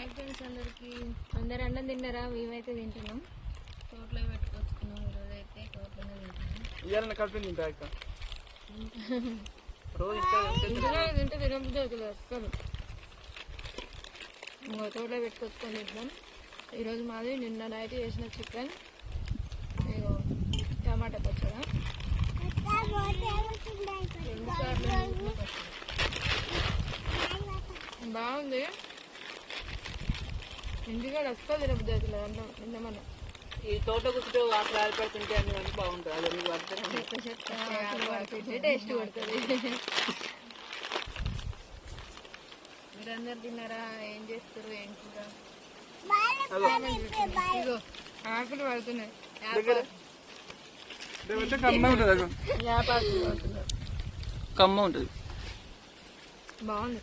Hi friends, అందరు అన్నం తిన్నారా? మేమైతే తింటున్నాం. తోటలో పెట్టుకొచ్చుకున్నాం. ఈరోజు అయితే తోటలోనే తింటున్నాం. కలిపి తింటా ఇక తింటే తినబుద్ధి అవుతుంది అసలు. ఇంకో తోటలో పెట్టుకొచ్చుకొని తింటున్నాం. ఈరోజు మాది నిన్న నైట్ చేసిన చికెన్, ఇగో టమాటా పచ్చడా, 2 సార్లు బాగుంది. ఇంటికాడ అస్సలు తినబుద్ధి అవుతుంది అన్నం తిన్నామన్నా. ఈ తోట కూర్చుంటే ఆకలి ఆడిపడుతుంటే అన్ని బాగుంటుంది. అది మీకు పడుతుంది, టేస్ట్ పడుతుంది. మీరందరు తిన్నారా? ఏం చేస్తారు? ఏం కూర? ఇగో ఆకులు పడుతున్నాయి. కమ్మ ఉంటుంది, వ్యాపారం పడుతున్నారు. కమ్మ ఉంటుంది. బాగుంది.